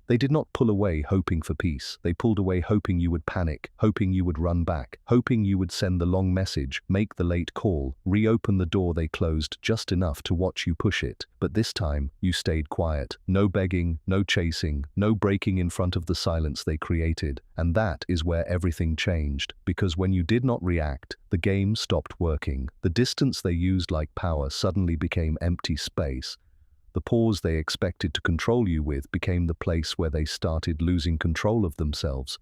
They did not pull away hoping for peace. They pulled away hoping you would panic, hoping you would run back, hoping you would send the long message, make the late call, reopen the door they closed just enough to watch you push it. But this time, you stayed quiet. No begging, no chasing, no breaking in front of the silence they created. And that is where everything changed. Because when you did not react, the game stopped working. The distance they used like power suddenly became empty space. The pause they expected to control you with became the place where they started losing control of themselves.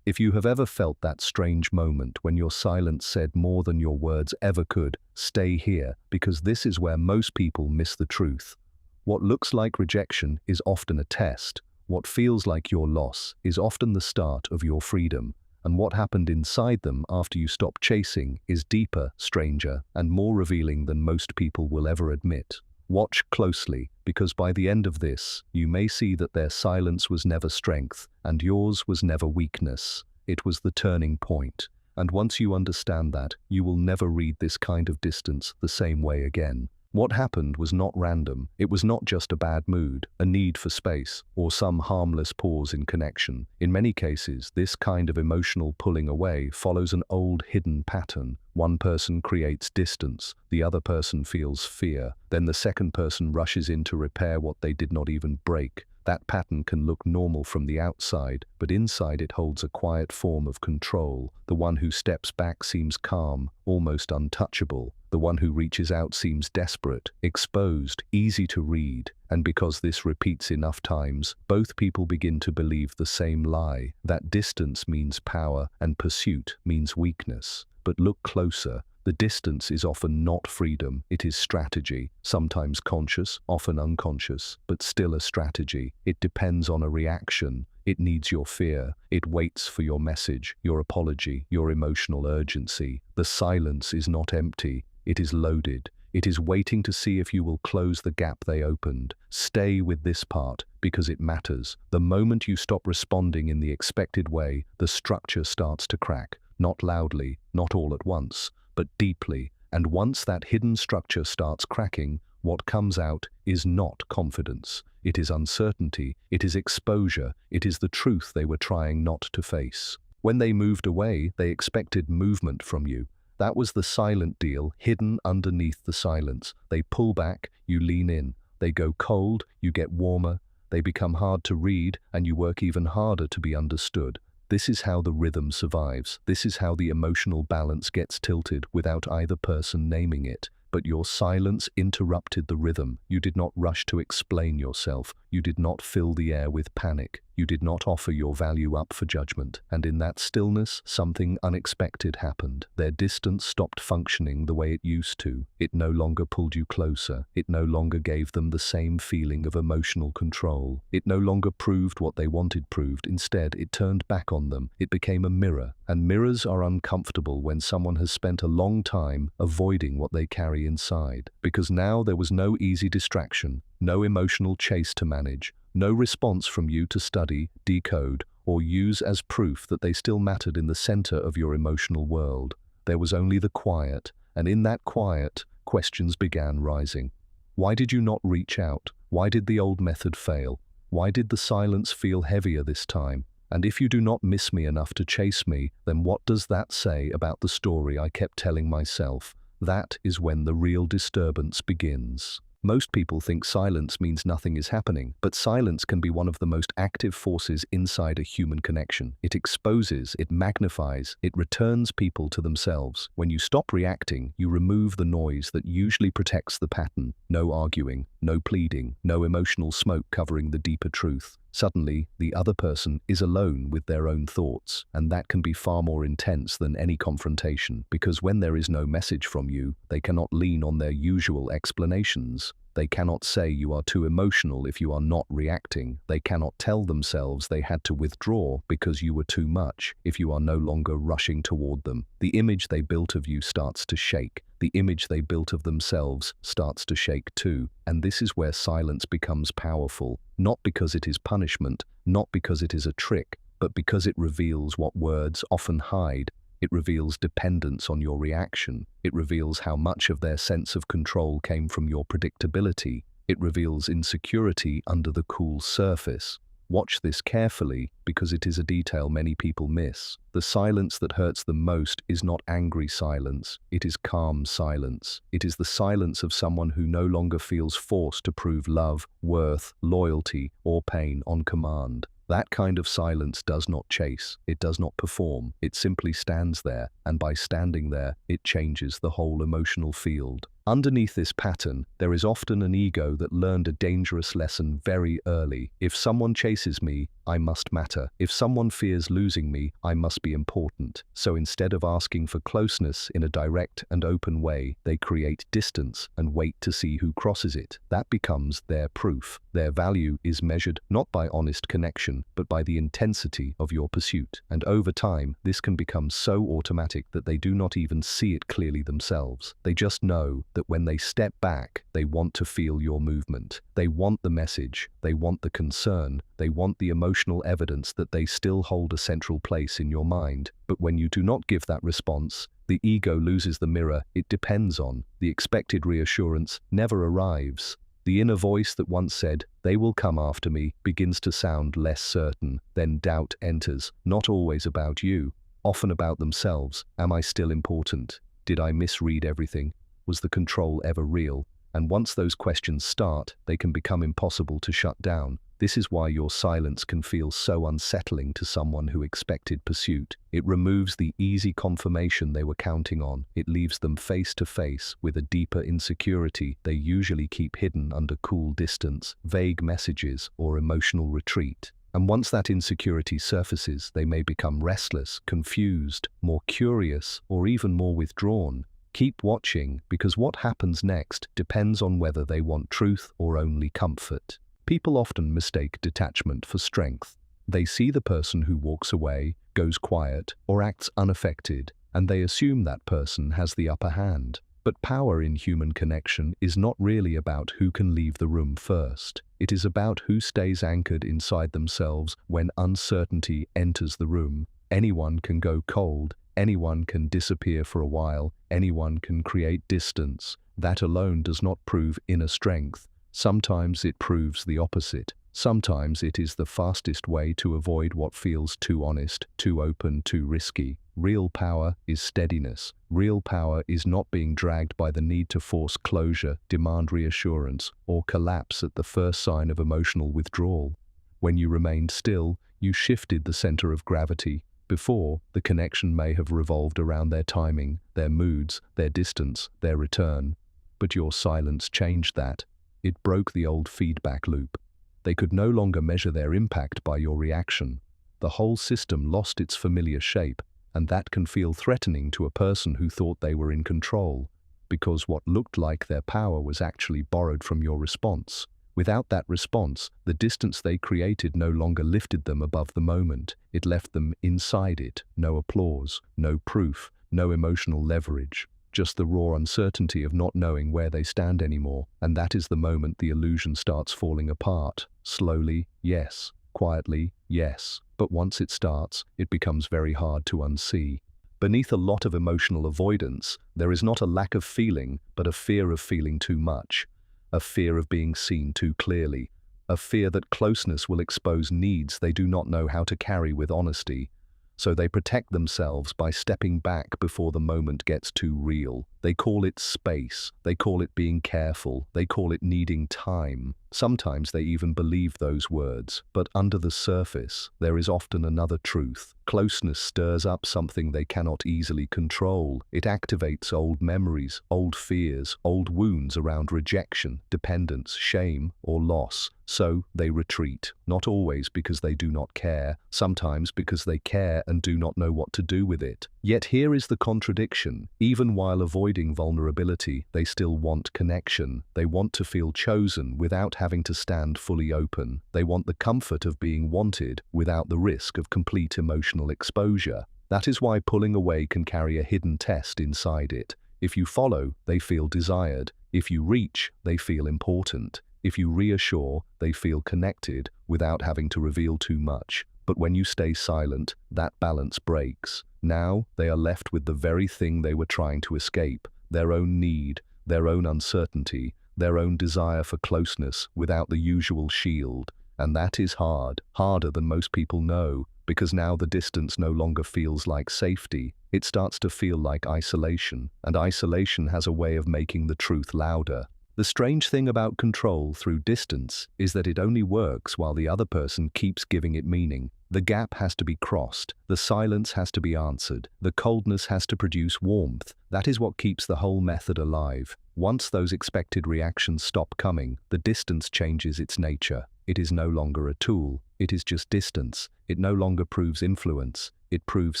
If you have ever felt that strange moment when your silence said more than your words ever could, stay here, because this is where most people miss the truth. What looks like rejection is often a test. What feels like your loss is often the start of your freedom. And what happened inside them after you stopped chasing is deeper, stranger, and more revealing than most people will ever admit. Watch closely, because by the end of this, you may see that their silence was never strength, and yours was never weakness. It was the turning point. And once you understand that, you will never read this kind of distance the same way again. What happened was not random. It was not just a bad mood, a need for space, or some harmless pause in connection. In many cases, this kind of emotional pulling away follows an old hidden pattern. One person creates distance, the other person feels fear, then the second person rushes in to repair what they did not even break. That pattern can look normal from the outside, but inside it holds a quiet form of control. The one who steps back seems calm, almost untouchable. The one who reaches out seems desperate, exposed, easy to read. And because this repeats enough times, both people begin to believe the same lie, that distance means power and pursuit means weakness. But look closer. The distance is often not freedom, it is strategy, sometimes conscious, often unconscious, but still a strategy. It depends on a reaction. It needs your fear. It waits for your message, your apology, your emotional urgency. The silence is not empty, it is loaded. It is waiting to see if you will close the gap they opened. Stay with this part, because it matters. The moment you stop responding in the expected way, the structure starts to crack. Not loudly, not all at once, but deeply. And once that hidden structure starts cracking, what comes out is not confidence. It is uncertainty, it is exposure, it is the truth they were trying not to face. When they moved away, they expected movement from you. That was the silent deal, hidden underneath the silence. They pull back, you lean in. They go cold, you get warmer. They become hard to read, and you work even harder to be understood. This is how the rhythm survives. This is how the emotional balance gets tilted without either person naming it. But your silence interrupted the rhythm. You did not rush to explain yourself. You did not fill the air with panic. You did not offer your value up for judgment. And in that stillness, something unexpected happened. Their distance stopped functioning the way it used to. It no longer pulled you closer. It no longer gave them the same feeling of emotional control. It no longer proved what they wanted proved. Instead, it turned back on them. It became a mirror. And mirrors are uncomfortable when someone has spent a long time avoiding what they carry inside. Because now there was no easy distraction, no emotional chase to manage, no response from you to study, decode, or use as proof that they still mattered in the center of your emotional world. There was only the quiet, and in that quiet, questions began rising. Why did you not reach out? Why did the old method fail? Why did the silence feel heavier this time? And if you do not miss me enough to chase me, then what does that say about the story I kept telling myself? That is when the real disturbance begins. Most people think silence means nothing is happening, but silence can be one of the most active forces inside a human connection. It exposes, it magnifies, it returns people to themselves. When you stop reacting, you remove the noise that usually protects the pattern. No arguing, no pleading, no emotional smoke covering the deeper truth. Suddenly, the other person is alone with their own thoughts, and that can be far more intense than any confrontation, because when there is no message from you, they cannot lean on their usual explanations. They cannot say you are too emotional if you are not reacting. They cannot tell themselves they had to withdraw because you were too much if you are no longer rushing toward them. The image they built of you starts to shake. The image they built of themselves starts to shake too. And this is where silence becomes powerful, not because it is punishment, not because it is a trick, but because it reveals what words often hide. It reveals dependence on your reaction. It reveals how much of their sense of control came from your predictability. It reveals insecurity under the cool surface. Watch this carefully because it is a detail many people miss. The silence that hurts them most is not angry silence, it is calm silence. It is the silence of someone who no longer feels forced to prove love, worth, loyalty, or pain on command. That kind of silence does not chase, it does not perform, it simply stands there, and by standing there, it changes the whole emotional field. Underneath this pattern, there is often an ego that learned a dangerous lesson very early. If someone chases me, I must matter. If someone fears losing me, I must be important. So instead of asking for closeness in a direct and open way, they create distance and wait to see who crosses it. That becomes their proof. Their value is measured not by honest connection, but by the intensity of your pursuit. And over time, this can become so automatic that they do not even see it clearly themselves. They just know that when they step back, they want to feel your movement. They want the message, they want the concern, they want the emotional evidence that they still hold a central place in your mind. But when you do not give that response, the ego loses the mirror it depends on. The expected reassurance never arrives. The inner voice that once said, "They will come after me," begins to sound less certain. Then doubt enters, not always about you, often about themselves. Am I still important? Did I misread everything? Was the control ever real? And once those questions start, they can become impossible to shut down. This is why your silence can feel so unsettling to someone who expected pursuit. It removes the easy confirmation they were counting on. It leaves them face to face with a deeper insecurity they usually keep hidden under cool distance, vague messages, or emotional retreat. And once that insecurity surfaces, they may become restless, confused, more curious, or even more withdrawn. Keep watching, because what happens next depends on whether they want truth or only comfort. People often mistake detachment for strength. They see the person who walks away, goes quiet, or acts unaffected, and they assume that person has the upper hand. But power in human connection is not really about who can leave the room first. It is about who stays anchored inside themselves when uncertainty enters the room. Anyone can go cold. Anyone can disappear for a while, anyone can create distance. That alone does not prove inner strength. Sometimes it proves the opposite. Sometimes it is the fastest way to avoid what feels too honest, too open, too risky. Real power is steadiness. Real power is not being dragged by the need to force closure, demand reassurance, or collapse at the first sign of emotional withdrawal. When you remained still, you shifted the center of gravity. Before, the connection may have revolved around their timing, their moods, their distance, their return. But your silence changed that. It broke the old feedback loop. They could no longer measure their impact by your reaction. The whole system lost its familiar shape, and that can feel threatening to a person who thought they were in control, because what looked like their power was actually borrowed from your response. Without that response, the distance they created no longer lifted them above the moment. It left them inside it. No applause, no proof, no emotional leverage. Just the raw uncertainty of not knowing where they stand anymore. And that is the moment the illusion starts falling apart. Slowly, yes. Quietly, yes. But once it starts, it becomes very hard to unsee. Beneath a lot of emotional avoidance, there is not a lack of feeling, but a fear of feeling too much. A fear of being seen too clearly, a fear that closeness will expose needs they do not know how to carry with honesty. So they protect themselves by stepping back before the moment gets too real. They call it space, they call it being careful, they call it needing time. Sometimes they even believe those words, but under the surface, there is often another truth. Closeness stirs up something they cannot easily control. It activates old memories, old fears, old wounds around rejection, dependence, shame, or loss. So they retreat, not always because they do not care, sometimes because they care and do not know what to do with it. Yet here is the contradiction. Even while avoiding vulnerability, they still want connection. They want to feel chosen without having to stand fully open. They want the comfort of being wanted without the risk of complete emotional exposure. That is why pulling away can carry a hidden test inside it. If you follow, they feel desired. If you reach, they feel important. If you reassure, they feel connected without having to reveal too much. But when you stay silent, that balance breaks. Now they are left with the very thing they were trying to escape, their own need, their own uncertainty, their own desire for closeness without the usual shield. And that is hard, harder than most people know, because now the distance no longer feels like safety. It starts to feel like isolation, and isolation has a way of making the truth louder. The strange thing about control through distance is that it only works while the other person keeps giving it meaning. The gap has to be crossed, the silence has to be answered, the coldness has to produce warmth. That is what keeps the whole method alive. Once those expected reactions stop coming, the distance changes its nature. It is no longer a tool, it is just distance. It no longer proves influence, it proves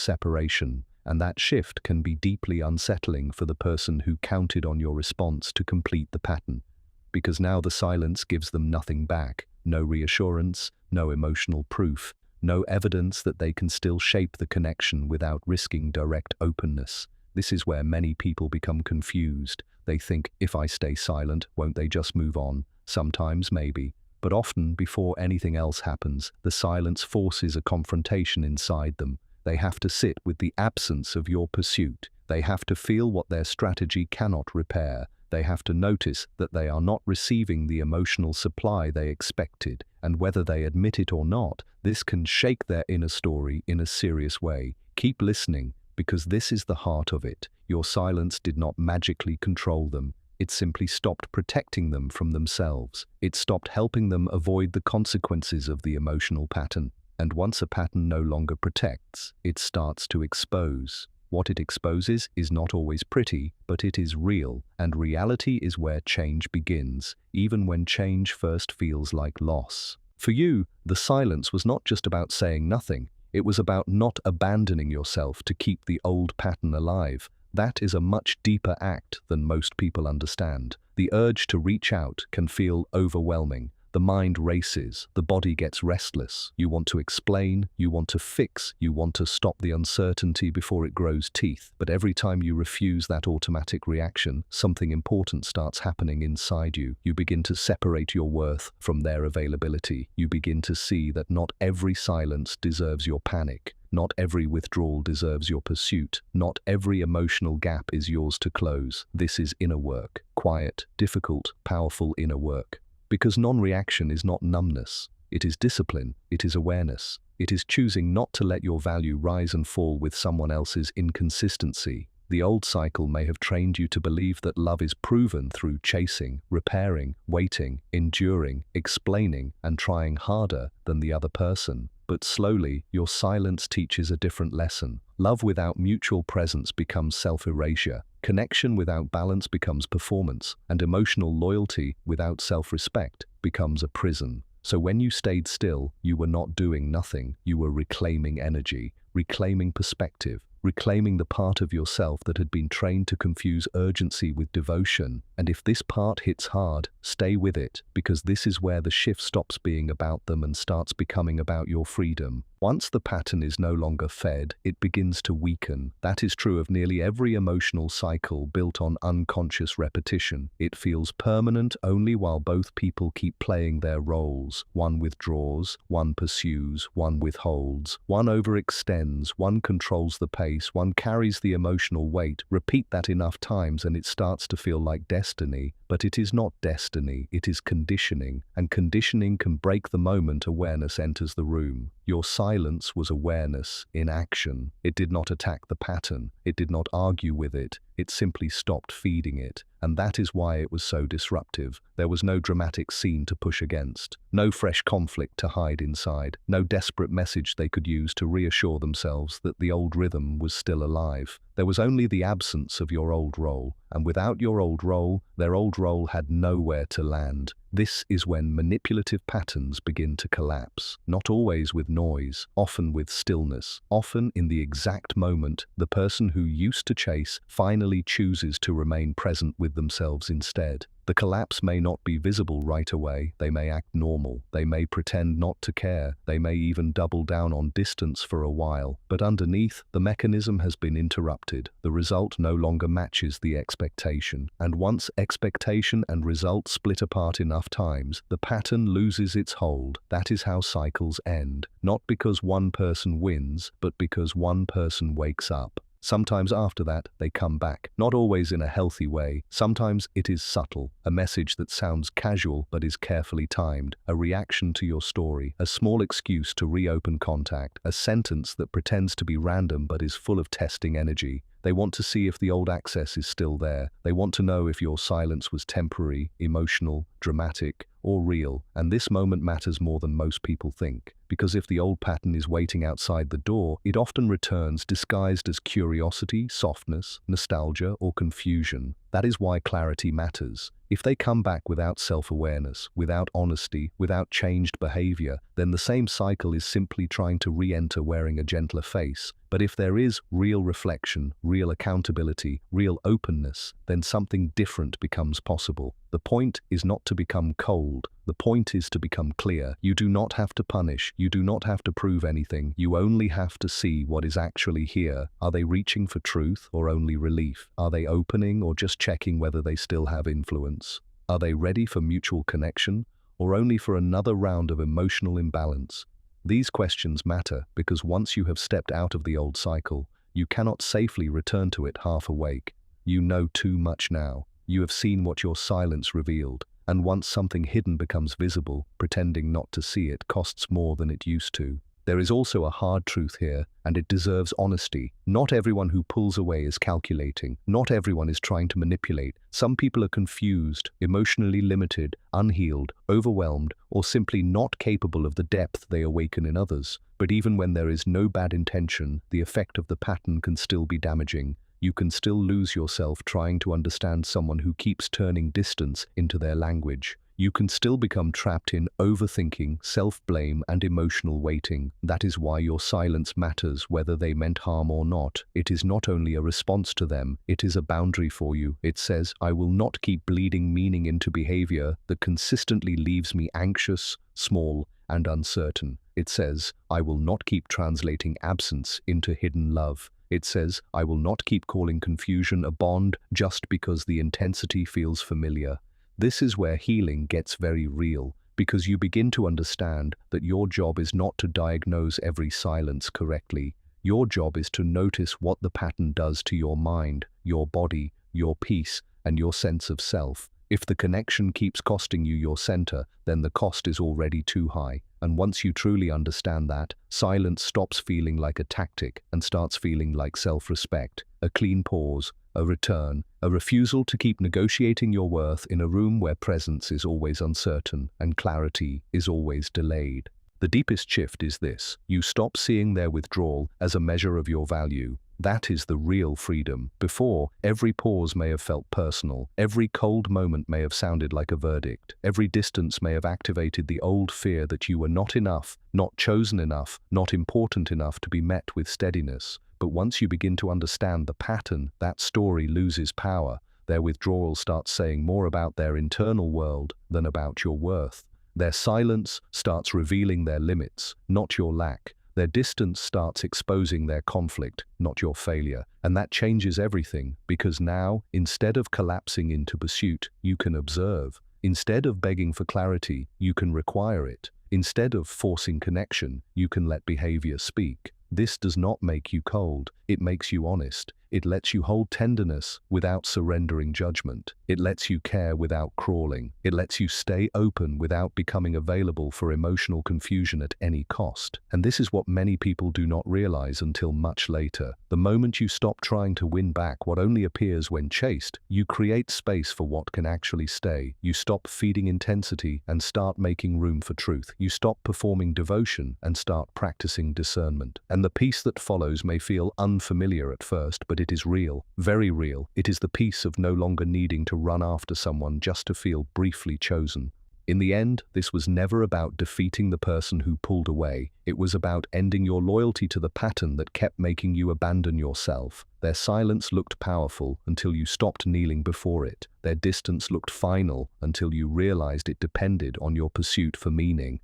separation. And that shift can be deeply unsettling for the person who counted on your response to complete the pattern. Because now the silence gives them nothing back, no reassurance, no emotional proof, no evidence that they can still shape the connection without risking direct openness. This is where many people become confused. They think, if I stay silent, won't they just move on? Sometimes, maybe. But often, before anything else happens, the silence forces a confrontation inside them. They have to sit with the absence of your pursuit. They have to feel what their strategy cannot repair. They have to notice that they are not receiving the emotional supply they expected. And whether they admit it or not, this can shake their inner story in a serious way. Keep listening, because this is the heart of it. Your silence did not magically control them. It simply stopped protecting them from themselves. It stopped helping them avoid the consequences of the emotional pattern. And once a pattern no longer protects, it starts to expose. What it exposes is not always pretty, but it is real, and reality is where change begins, even when change first feels like loss. For you, the silence was not just about saying nothing, it was about not abandoning yourself to keep the old pattern alive. That is a much deeper act than most people understand. The urge to reach out can feel overwhelming. The mind races, the body gets restless. You want to explain, you want to fix, you want to stop the uncertainty before it grows teeth. But every time you refuse that automatic reaction, something important starts happening inside you. You begin to separate your worth from their availability. You begin to see that not every silence deserves your panic. Not every withdrawal deserves your pursuit. Not every emotional gap is yours to close. This is inner work. Quiet, difficult, powerful inner work. Because non-reaction is not numbness. It is discipline. It is awareness. It is choosing not to let your value rise and fall with someone else's inconsistency. The old cycle may have trained you to believe that love is proven through chasing, repairing, waiting, enduring, explaining, and trying harder than the other person. But slowly, your silence teaches a different lesson. Love without mutual presence becomes self-erasure. Connection without balance becomes performance, and emotional loyalty without self-respect becomes a prison. So when you stayed still, you were not doing nothing. You were reclaiming energy, reclaiming perspective, reclaiming the part of yourself that had been trained to confuse urgency with devotion. And if this part hits hard, stay with it, because this is where the shift stops being about them and starts becoming about your freedom. Once the pattern is no longer fed, it begins to weaken. That is true of nearly every emotional cycle built on unconscious repetition. It feels permanent only while both people keep playing their roles. One withdraws, one pursues, one withholds, one overextends, one controls the pace, one carries the emotional weight. Repeat that enough times and it starts to feel like destiny. But it is not destiny, it is conditioning, and conditioning can break the moment awareness enters the room. Your silence was awareness in action. It did not attack the pattern, it did not argue with it, it simply stopped feeding it. And that is why it was so disruptive. There was no dramatic scene to push against, no fresh conflict to hide inside, no desperate message they could use to reassure themselves that the old rhythm was still alive. There was only the absence of your old role, and without your old role, their old role had nowhere to land. This is when manipulative patterns begin to collapse, not always with noise, often with stillness. Often in the exact moment, the person who used to chase finally chooses to remain present with themselves instead. The collapse may not be visible right away, they may act normal, they may pretend not to care, they may even double down on distance for a while, but underneath, the mechanism has been interrupted. The result no longer matches the expectation, and once expectation and result split apart enough times, the pattern loses its hold. That is how cycles end, not because one person wins, but because one person wakes up. Sometimes after that, they come back. Not always in a healthy way. Sometimes it is subtle, a message that sounds casual but is carefully timed, a reaction to your story, a small excuse to reopen contact, a sentence that pretends to be random but is full of testing energy. They want to see if the old access is still there. They want to know if your silence was temporary, emotional, dramatic, or real. And this moment matters more than most people think. Because if the old pattern is waiting outside the door, it often returns disguised as curiosity, softness, nostalgia, or confusion. That is why clarity matters. If they come back without self-awareness, without honesty, without changed behavior, then the same cycle is simply trying to re-enter wearing a gentler face. But if there is real reflection, real accountability, real openness, then something different becomes possible. The point is not to become cold. The point is to become clear. You do not have to punish. You do not have to prove anything. You only have to see what is actually here. Are they reaching for truth or only relief? Are they opening or just checking whether they still have influence? Are they ready for mutual connection or only for another round of emotional imbalance? These questions matter because once you have stepped out of the old cycle, you cannot safely return to it half awake. You know too much now. You have seen what your silence revealed. And once something hidden becomes visible, pretending not to see it costs more than it used to. There is also a hard truth here, and it deserves honesty. Not everyone who pulls away is calculating. Not everyone is trying to manipulate. Some people are confused, emotionally limited, unhealed, overwhelmed, or simply not capable of the depth they awaken in others. But even when there is no bad intention, the effect of the pattern can still be damaging. You can still lose yourself trying to understand someone who keeps turning distance into their language. You can still become trapped in overthinking, self-blame, and emotional waiting. That is why your silence matters whether they meant harm or not. It is not only a response to them, it is a boundary for you. It says, I will not keep bleeding meaning into behavior that consistently leaves me anxious, small, and uncertain. It says, I will not keep translating absence into hidden love. It says, I will not keep calling confusion a bond just because the intensity feels familiar. This is where healing gets very real, because you begin to understand that your job is not to diagnose every silence correctly. Your job is to notice what the pattern does to your mind, your body, your peace, and your sense of self. If the connection keeps costing you your center, then the cost is already too high. And once you truly understand that, silence stops feeling like a tactic and starts feeling like self-respect, a clean pause, a return, a refusal to keep negotiating your worth in a room where presence is always uncertain and clarity is always delayed. The deepest shift is this: you stop seeing their withdrawal as a measure of your value. That is the real freedom. Before, every pause may have felt personal. Every cold moment may have sounded like a verdict. Every distance may have activated the old fear that you were not enough, not chosen enough, not important enough to be met with steadiness. But once you begin to understand the pattern, that story loses power. Their withdrawal starts saying more about their internal world than about your worth. Their silence starts revealing their limits, not your lack. Their distance starts exposing their conflict, not your failure. And that changes everything, because now, instead of collapsing into pursuit, you can observe. Instead of begging for clarity, you can require it. Instead of forcing connection, you can let behavior speak. This does not make you cold. It makes you honest. It lets you hold tenderness without surrendering judgment. It lets you care without crawling. It lets you stay open without becoming available for emotional confusion at any cost. And this is what many people do not realize until much later. The moment you stop trying to win back what only appears when chased, you create space for what can actually stay. You stop feeding intensity and start making room for truth. You stop performing devotion and start practicing discernment. And the peace that follows may feel unfamiliar at first, but it is real, very real. It is the peace of no longer needing to run after someone just to feel briefly chosen. In the end, this was never about defeating the person who pulled away. It was about ending your loyalty to the pattern that kept making you abandon yourself. Their silence looked powerful until you stopped kneeling before it. Their distance looked final until you realized it depended on your pursuit for meaning.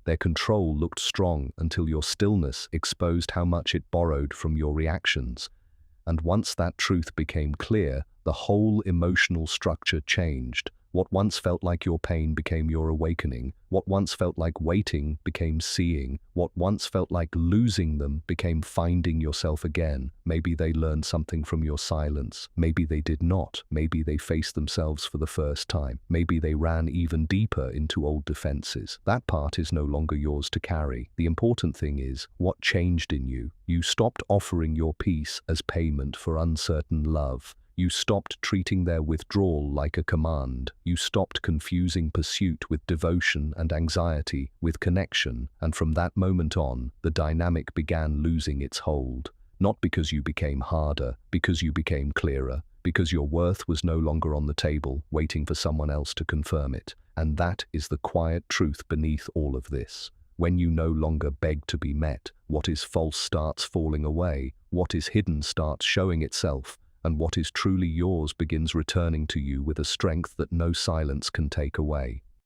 Their control looked strong until your stillness exposed how much it borrowed from your reactions. And once that truth became clear, the whole emotional structure changed. What once felt like your pain became your awakening. What once felt like waiting became seeing. What once felt like losing them became finding yourself again. Maybe they learned something from your silence. Maybe they did not. Maybe they faced themselves for the first time. Maybe they ran even deeper into old defenses. That part is no longer yours to carry. The important thing is, what changed in you? You stopped offering your peace as payment for uncertain love. You stopped treating their withdrawal like a command. You stopped confusing pursuit with devotion and anxiety with connection, and from that moment on, the dynamic began losing its hold. Not because you became harder, because you became clearer, because your worth was no longer on the table, waiting for someone else to confirm it. And that is the quiet truth beneath all of this. When you no longer beg to be met, what is false starts falling away, what is hidden starts showing itself, and what is truly yours begins returning to you with a strength that no silence can take away.